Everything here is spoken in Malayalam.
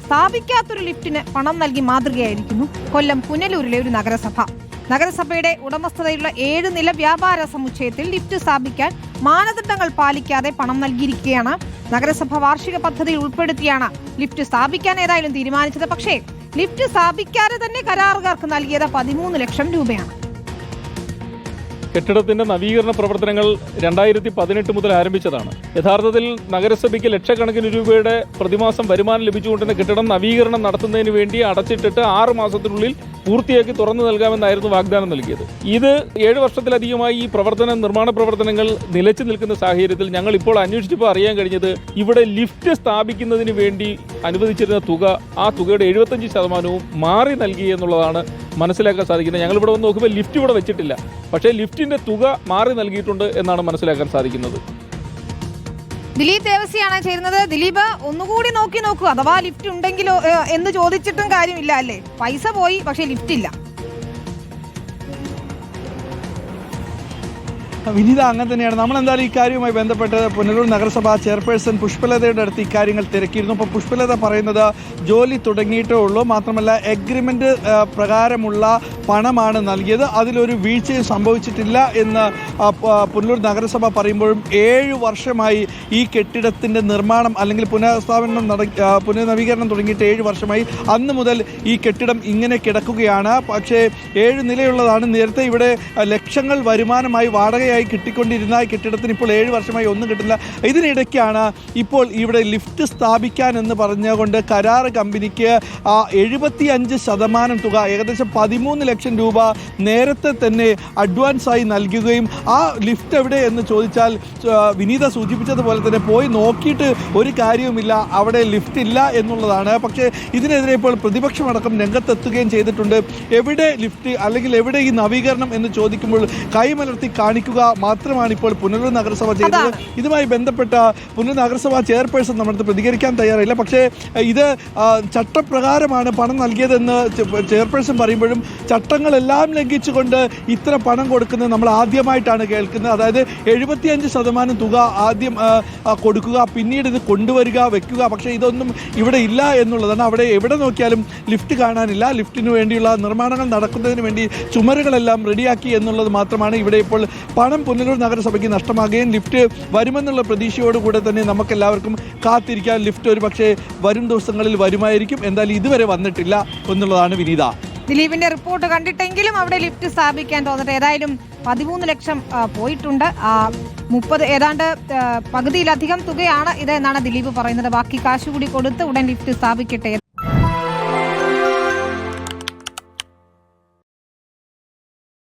സ്ഥാപിക്കാത്തൊരു ലിഫ്റ്റിന് പണം നൽകി മാതൃകയായിരിക്കുന്നു കൊല്ലം പുനലൂരിലെ ഒരു നഗരസഭ. നഗരസഭയുടെ ഉടമസ്ഥതയിലുള്ള 7 നില വ്യാപാര സമുച്ചയത്തിൽ ലിഫ്റ്റ് സ്ഥാപിക്കാൻ മാനദണ്ഡങ്ങൾ പാലിക്കാതെ പണം നൽകിയിരിക്കുകയാണ്. നഗരസഭ വാർഷിക പദ്ധതിയിൽ ഉൾപ്പെടുത്തിയാണ് ലിഫ്റ്റ് സ്ഥാപിക്കാൻ ഏതായാലും തീരുമാനിച്ചത്. പക്ഷേ ലിഫ്റ്റ് സ്ഥാപിക്കാതെ തന്നെ കരാറുകാർക്ക് നൽകിയത് 13 ലക്ഷം രൂപയാണ്. കെട്ടിടത്തിന്റെ നവീകരണ പ്രവർത്തനങ്ങൾ 2018 മുതൽ ആരംഭിച്ചതാണ്. യഥാർത്ഥത്തിൽ നഗരസഭയ്ക്ക് ലക്ഷക്കണക്കിന് രൂപയുടെ പ്രതിമാസം വരുമാനം ലഭിച്ചുകൊണ്ടിരുന്ന കെട്ടിടം നവീകരണം നടത്തുന്നതിന് വേണ്ടി അടച്ചിട്ടിട്ട് 6 മാസത്തിനുള്ളിൽ പൂർത്തിയാക്കി തുറന്നു നൽകാമെന്നായിരുന്നു വാഗ്ദാനം നൽകിയത്. ഇത് 7 വർഷത്തിലധികമായി ഈ നിർമ്മാണ പ്രവർത്തനങ്ങൾ നിലച്ചു നിൽക്കുന്ന സാഹചര്യത്തിൽ ഞങ്ങൾ ഇപ്പോൾ അന്വേഷിച്ചപ്പോൾ അറിയാൻ കഴിഞ്ഞത് ഇവിടെ ലിഫ്റ്റ് സ്ഥാപിക്കുന്നതിന് വേണ്ടി അനുവദിച്ചിരുന്ന തുക, ആ തുകയുടെ 75% മാറി നൽകി എന്നുള്ളതാണ് മനസ്സിലാക്കാൻ സാധിക്കുന്നത്. ഞങ്ങൾ ഇവിടെ വന്ന് നോക്കുമ്പോൾ ലിഫ്റ്റ് ഇവിടെ വെച്ചിട്ടില്ല, പക്ഷേ ലിഫ്റ്റിന്റെ തുക മാറി നൽകിയിട്ടുണ്ട് എന്നാണ് മനസ്സിലാക്കാൻ സാധിക്കുന്നത്. ദിലീപ് ദേവസിയാണ് ചേരുന്നത്. ദിലീപ്, ഒന്നുകൂടി നോക്കൂ, അഥവാ ലിഫ്റ്റ് ഉണ്ടെങ്കിലോ എന്ന് ചോദിച്ചിട്ടും കാര്യമില്ല അല്ലേ? പൈസ പോയി, പക്ഷേ ലിഫ്റ്റ് ഇല്ല. വിനീത, അങ്ങനെ തന്നെയാണ്. നമ്മൾ എന്തായാലും ഇക്കാര്യവുമായി ബന്ധപ്പെട്ട് പുനലൂർ നഗരസഭാ ചെയർപേഴ്സൺ പുഷ്പലതയുടെ അടുത്ത് ഇക്കാര്യങ്ങൾ തിരക്കിയിരുന്നു. അപ്പോൾ പുഷ്പലത പറയുന്നത് ജോലി തുടങ്ങിയിട്ടേ ഉള്ളൂ, മാത്രമല്ല എഗ്രിമെൻ്റ് പ്രകാരമുള്ള പണമാണ് നൽകിയത്, അതിലൊരു വീഴ്ചയും സംഭവിച്ചിട്ടില്ല എന്ന് പുനലൂർ നഗരസഭ പറയുമ്പോഴും 7 വർഷമായി ഈ കെട്ടിടത്തിൻ്റെ നിർമ്മാണം അല്ലെങ്കിൽ പുനർനവീകരണം തുടങ്ങിയിട്ട് 7 വർഷമായി. അന്ന് മുതൽ ഈ കെട്ടിടം ഇങ്ങനെ കിടക്കുകയാണ്. പക്ഷേ 7 നിലയുള്ളതാണ്. നേരത്തെ ഇവിടെ ലക്ഷങ്ങൾ വരുമാനമായി വാടകയായി കിട്ടിക്കൊണ്ടിരുന്ന കെട്ടിടത്തിന് ഇപ്പോൾ 7 വർഷമായി ഒന്നും കിട്ടില്ല. ഇതിനിടയ്ക്കാണ് ഇപ്പോൾ ഇവിടെ ലിഫ്റ്റ് സ്ഥാപിക്കാൻ എന്ന് പറഞ്ഞുകൊണ്ട് കരാർ കമ്പനിക്ക് 75% തുക, ഏകദേശം 13 ലക്ഷം രൂപ നേരത്തെ തന്നെ അഡ്വാൻസായി നൽകുകയും ആ ലിഫ്റ്റ് എവിടെ എന്ന് ചോദിച്ചാൽ വിനീത സൂചിപ്പിച്ചതുപോലെ തന്നെ പോയി നോക്കിയിട്ട് ഒരു കാര്യവുമില്ല, അവിടെ ലിഫ്റ്റ് ഇല്ല എന്നുള്ളതാണ്. പക്ഷേ ഇതിനെതിരെ ഇപ്പോൾ പ്രതിപക്ഷമടക്കം രംഗത്തെത്തുകയും ചെയ്തിട്ടുണ്ട്. എവിടെ ലിഫ്റ്റ് അല്ലെങ്കിൽ എവിടെ ഈ നവീകരണം എന്ന് ചോദിക്കുമ്പോൾ കൈമലർത്തി കാണിക്കുക മാത്രമാണ് ഇപ്പോൾ പുനലൂർ നഗരസഭ ചെയ്തത്. ഇതുമായി ബന്ധപ്പെട്ട പുനലൂർ നഗരസഭാ ചെയർപേഴ്സൺ നമ്മുടെ പ്രതികരിക്കാൻ തയ്യാറില്ല. പക്ഷേ ഇത് ചട്ടപ്രകാരമാണ് പണം നൽകിയതെന്ന് ചെയർപേഴ്സൺ പറയുമ്പോഴും ചട്ടങ്ങളെല്ലാം ലംഘിച്ചുകൊണ്ട് ഇത്ര പണം കൊടുക്കുന്നത് നമ്മൾ ആദ്യമായിട്ടാണ് കേൾക്കുന്നത്. അതായത് 75% തുക ആദ്യം കൊടുക്കുക, പിന്നീട് ഇത് കൊണ്ടുവരിക, വെക്കുക. പക്ഷേ ഇതൊന്നും ഇവിടെ ഇല്ല എന്നുള്ളതാണ്. അവിടെ എവിടെ നോക്കിയാലും ലിഫ്റ്റ് കാണാനില്ല. ലിഫ്റ്റിന് വേണ്ടിയുള്ള നിർമ്മാണങ്ങൾ നടക്കുന്നതിന് വേണ്ടി ചുമരുകളെല്ലാം റെഡിയാക്കി എന്നുള്ളത് മാത്രമാണ്. ഇവിടെ ഇപ്പോൾ പണം പുനലൂർ നഗരസഭയ്ക്ക് നഷ്ടമാകുകയും ലിഫ്റ്റ് വരുമെന്നുള്ള പ്രതീക്ഷയോടുകൂടെ തന്നെ നമുക്കെല്ലാവർക്കും കാത്തിരിക്കാൻ. ലിഫ്റ്റ് ഒരു പക്ഷേ വരും ദിവസങ്ങളിൽ വരുമായിരിക്കും. എന്തായാലും ഇതുവരെ വന്നിട്ടില്ല എന്നുള്ളതാണ് വിനീത. ദിലീപിന്റെ റിപ്പോർട്ട് കണ്ടിട്ടെങ്കിലും അവിടെ ലിഫ്റ്റ് സ്ഥാപിക്കാൻ തോന്നട്ടെ. ഏതായാലും 13 ലക്ഷം പോയിട്ടുണ്ട്. 30 ഏതാണ്ട് പകുതിയിലധികം തുകയാണ് ഇത് എന്നാണ് ദിലീപ് പറയുന്നത്. ബാക്കി കാശ് കൂടി കൊടുത്ത് ഉടൻ ലിഫ്റ്റ് സ്ഥാപിക്കട്ടെ.